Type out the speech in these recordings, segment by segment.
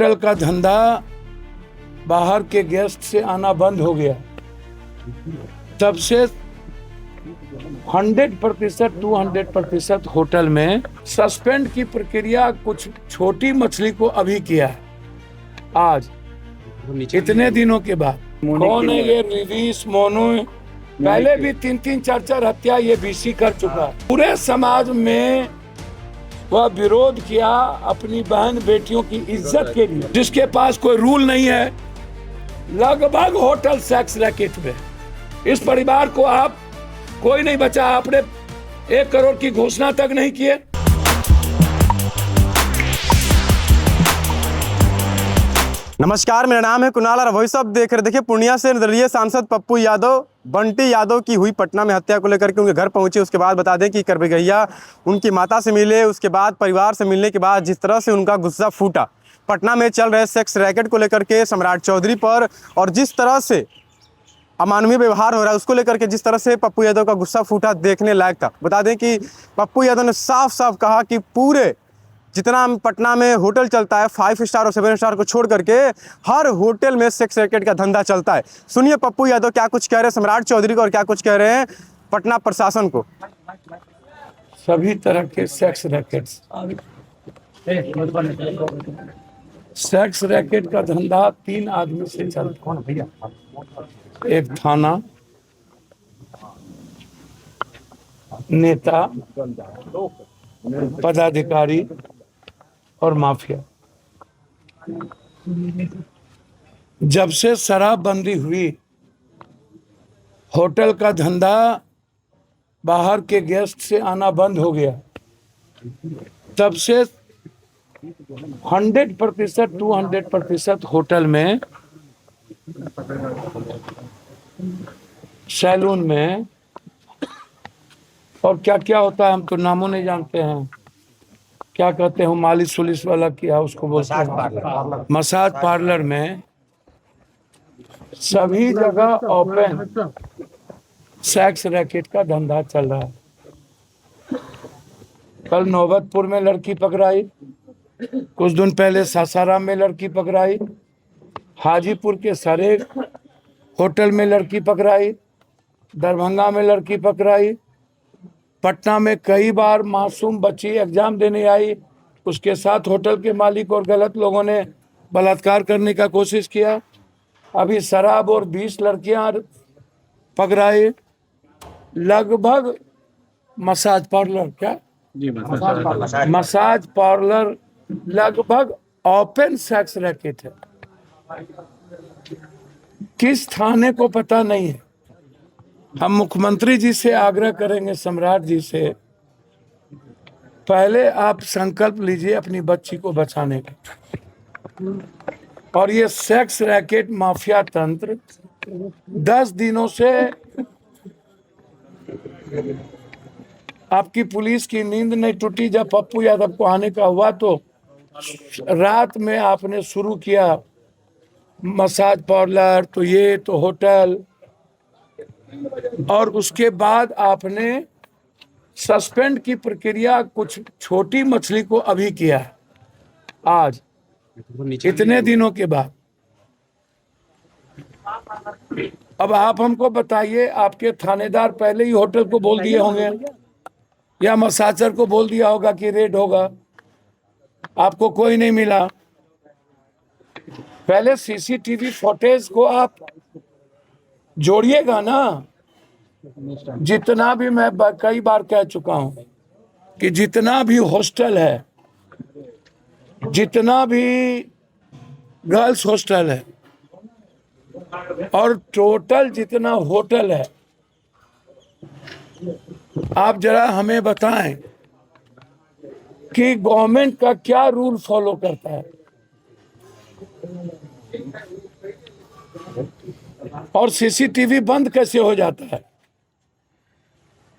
Hotel का धंधा बाहर के गेस्ट से आना बंद हो गया। तब से 100% 200% होटल में सस्पेंड की प्रक्रिया कुछ छोटी मछली को अभी किया है। आज इतने दिनों के बाद कौन है ये रिलीज मोनू? पहले भी 3-4 हत्या ये बीसी कर चुका। पूरे समाज में वह विरोध किया अपनी बहन बेटियों की इज्जत के लिए, जिसके पास कोई रूल नहीं है। लगभग होटल सेक्स रैकेट में इस परिवार को आप कोई नहीं बचा। आपने 1 करोड़ की घोषणा तक नहीं किए। नमस्कार, मेरा नाम है कुणाल और वही सब देख रहे। देखिए, पूर्णिया से निर्दलीय सांसद पप्पू यादव बंटी यादव की हुई पटना में हत्या को लेकर के उनके घर पहुंचे। उसके बाद बता दें कि करबेगहिया उनकी माता से मिले। उसके बाद परिवार से मिलने के बाद जिस तरह से उनका गुस्सा फूटा पटना में चल रहे सेक्स रैकेट को लेकर के सम्राट चौधरी पर, और जिस तरह से अमानवीय व्यवहार हो रहा है उसको लेकर के, जिस तरह से पप्पू यादव का गुस्सा फूटा, देखने लायक था। बता दें कि पप्पू यादव ने साफ साफ कहा कि पूरे जितना पटना में होटल चलता है 5 स्टार और 7 स्टार को छोड़ करके हर होटल में सेक्स रैकेट का धंधा चलता है। सुनिए पप्पू यादव क्या कुछ कह रहे हैं सम्राट चौधरी को और क्या कुछ कह रहे हैं पटना प्रशासन को। सभी तरह के सेक्स रैकेट का धंधा 3 आदमी से चलता है। एक थाना, नेता, पदाधिकारी और माफिया। जब से शराबबंदी हुई, होटल का धंधा बाहर के गेस्ट से आना बंद हो गया। तब से 100% 200% होटल में, सैलून में, और क्या क्या होता है हम तो नामों नहीं जानते हैं। क्या कहते हैं मालिश उलिश वाला, किया उसको बोलते हैं मसाज पार्लर में, सभी जगह ओपन सेक्स रैकेट का धंधा चल रहा है। कल नौबतपुर में लड़की पकड़ाई, कुछ दिन पहले सासाराम में लड़की पकड़ाई, हाजीपुर के सरेग होटल में लड़की पकड़ाई, दरभंगा में लड़की पकड़ाई, पटना में कई बार मासूम बच्ची एग्जाम देने आई, उसके साथ होटल के मालिक और गलत लोगों ने बलात्कार करने का कोशिश किया। अभी शराब और 20 लड़कियां पकड़ाई। लगभग मसाज पार्लर, क्या जी, मसाज पार्लर लगभग ओपन सेक्स रैकेट है। किस थाने को पता नहीं है। हम मुख्यमंत्री जी से आग्रह करेंगे, सम्राट जी से, पहले आप संकल्प लीजिए अपनी बच्ची को बचाने का। और ये सेक्स रैकेट माफिया तंत्र 10 दिनों से आपकी पुलिस की नींद नहीं टूटी। जब पप्पू यादव को आने का हुआ तो रात में आपने शुरू किया मसाज पार्लर, तो ये तो होटल, और उसके बाद आपने सस्पेंड की प्रक्रिया कुछ छोटी मछली को अभी किया है। आज इतने दिनों के बाद। अब आप हमको बताइए, आपके थानेदार पहले ही होटल को बोल दिए होंगे या मसाजर को बोल दिया होगा कि रेड होगा, आपको कोई नहीं मिला। पहले सीसीटीवी फुटेज को आप जोड़िएगा ना। जितना भी, मैं कई बार कह चुका हूं कि जितना भी हॉस्टल है, जितना भी गर्ल्स हॉस्टल है और टोटल जितना होटल है, आप जरा हमें बताएं कि गवर्नमेंट का क्या रूल फॉलो करता है और सीसीटीवी बंद कैसे हो जाता है।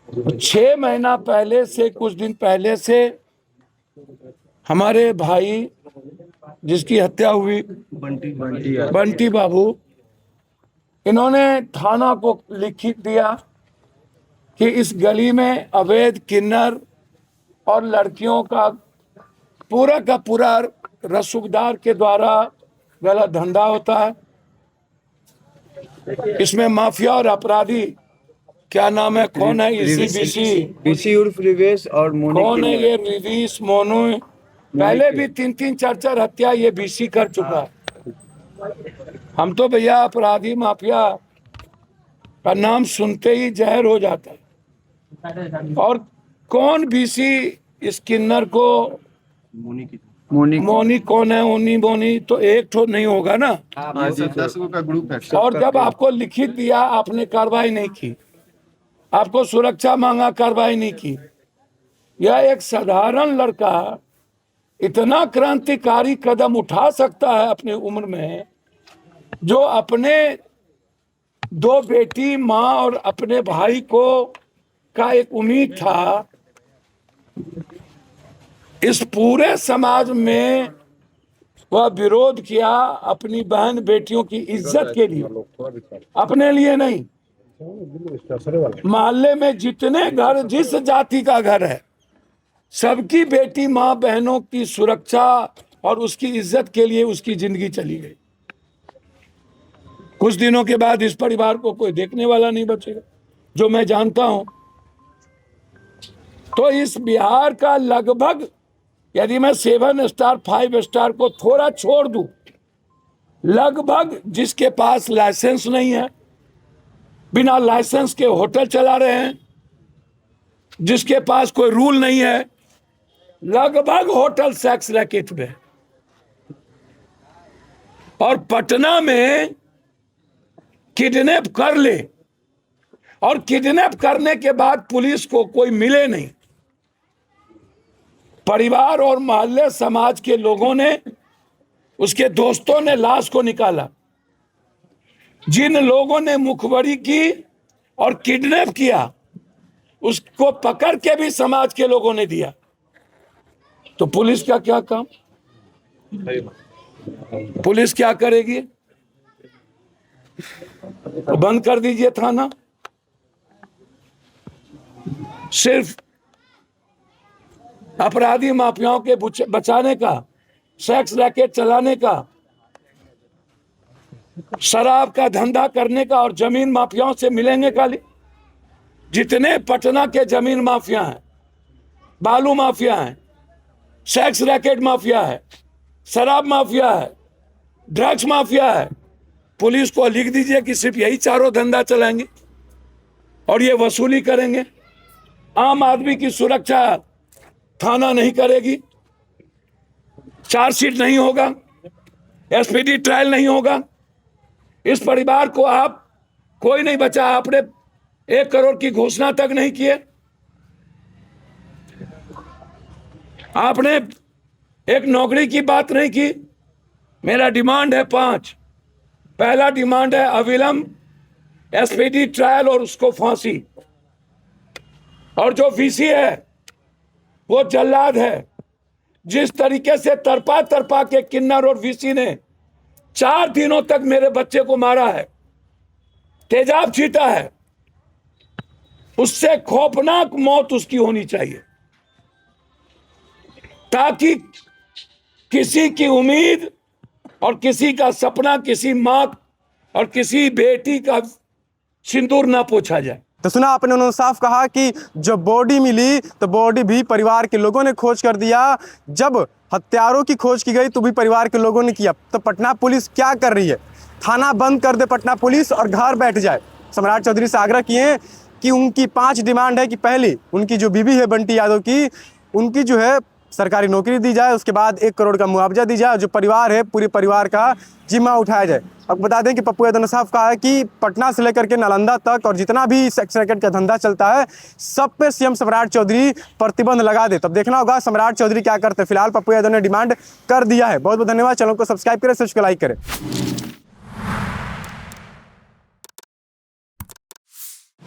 6 महीना पहले से, कुछ दिन पहले से हमारे भाई जिसकी हत्या हुई, बंटी बाबू, इन्होंने थाना को लिख दिया कि इस गली में अवैध किन्नर और लड़कियों का पूरा रसूखदार के द्वारा गलत धंधा होता है। इसमें माफिया और अपराधी, क्या नाम है, कौन है, बीसी बीसी उर्फ रिवेश और मोनी कौन है ये रिवीस मोनू, पहले भी 3-3 4-4 हत्या ये बीसी कर चुका है। हम तो भैया अपराधी माफिया का नाम सुनते ही जहर हो जाता है। और कौन बीसी स्किनर को, मोनी कौन है, उनी मोनी तो एक तो नहीं होगा ना। 10 का ग्रुप है। और जब आपको लिखित दिया आपने कार्रवाई नहीं की, आपको सुरक्षा मांगा कार्रवाई नहीं की। यह एक साधारण लड़का इतना क्रांतिकारी कदम उठा सकता है अपनी उम्र में, जो अपने 2 बेटी, माँ और अपने भाई को का एक उम्मीद था। इस पूरे समाज में वह विरोध किया अपनी बहन बेटियों की इज्जत के लिए, अपने लिए नहीं। मोहल्ले में जितने घर, जिस जाति का घर है, सबकी बेटी माँ बहनों की सुरक्षा और उसकी इज्जत के लिए उसकी जिंदगी चली गई। कुछ दिनों के बाद इस परिवार को कोई देखने वाला नहीं बचेगा, जो मैं जानता हूं। तो इस बिहार का लगभग, यदि मैं 7 स्टार 5 स्टार को थोड़ा छोड़ दूं, लगभग जिसके पास लाइसेंस नहीं है, बिना लाइसेंस के होटल चला रहे हैं, जिसके पास कोई रूल नहीं है, लगभग होटल सेक्स रैकेट में। और पटना में किडनैप कर ले और किडनैप करने के बाद पुलिस को कोई मिले नहीं, परिवार और मोहल्ले समाज के लोगों ने, उसके दोस्तों ने लाश को निकाला। जिन लोगों ने मुखबरी की और किडनैप किया, उसको पकड़ के भी समाज के लोगों ने दिया। तो पुलिस का क्या काम? पुलिस क्या करेगी? तो बंद कर दीजिए थाना। सिर्फ अपराधी माफियाओं के बचाने का, सेक्स रैकेट चलाने का, शराब का धंधा करने का और जमीन माफियाओं से मिलेंगे खाली। जितने पटना के जमीन माफिया हैं, बालू माफिया हैं, सेक्स रैकेट माफिया है, शराब माफिया है, ड्रग्स माफिया है, पुलिस को लिख दीजिए कि सिर्फ यही चारों धंधा चलाएंगे और ये वसूली करेंगे। आम आदमी की सुरक्षा थाना नहीं करेगी, चार्जशीट नहीं होगा, एसपीडी ट्रायल नहीं होगा। इस परिवार को आप कोई नहीं बचा। आपने 1 करोड़ की घोषणा तक नहीं किए। आपने एक नौकरी की बात नहीं की। मेरा डिमांड है 5। पहला डिमांड है अविलंब एसपीडी ट्रायल और उसको फांसी। और जो वीसी है वो जल्लाद है। जिस तरीके से तरपा तरपा के किन्नर और वीसी ने 4 दिनों तक मेरे बच्चे को मारा है, तेजाब छीटा है, उससे खौफनाक मौत उसकी होनी चाहिए, ताकि किसी की उम्मीद और किसी का सपना, किसी माँ और किसी बेटी का सिंदूर ना पोछा जाए। तो सुना आपने, उन्होंने साफ कहा कि जब बॉडी मिली तो बॉडी भी परिवार के लोगों ने खोज कर दिया। जब हत्यारों की खोज की गई तो भी परिवार के लोगों ने किया। तो पटना पुलिस क्या कर रही है? थाना बंद कर दे पटना पुलिस और घर बैठ जाए। सम्राट चौधरी से आग्रह किए कि उनकी 5 डिमांड है कि पहली, उनकी जो बीवी है बंटी यादव की, उनकी जो है सरकारी नौकरी दी जाए, उसके बाद 1 करोड़ का मुआवजा दी जाए, जो परिवार है पूरे परिवार का जिम्मा उठाया जाए। अब बता दें कि पप्पू यादव ने साफ कहा है कि पटना से लेकर के नालंदा तक और जितना भी सेक्स रैकेट का धंधा चलता है, सब पे सीएम सम्राट चौधरी प्रतिबंध लगा दे। तब देखना होगा सम्राट चौधरी क्या करते हैं। फिलहाल पप्पू यादव ने डिमांड कर दिया है। बहुत बहुत धन्यवाद। चैनल को सब्सक्राइब करें, लाइक करें।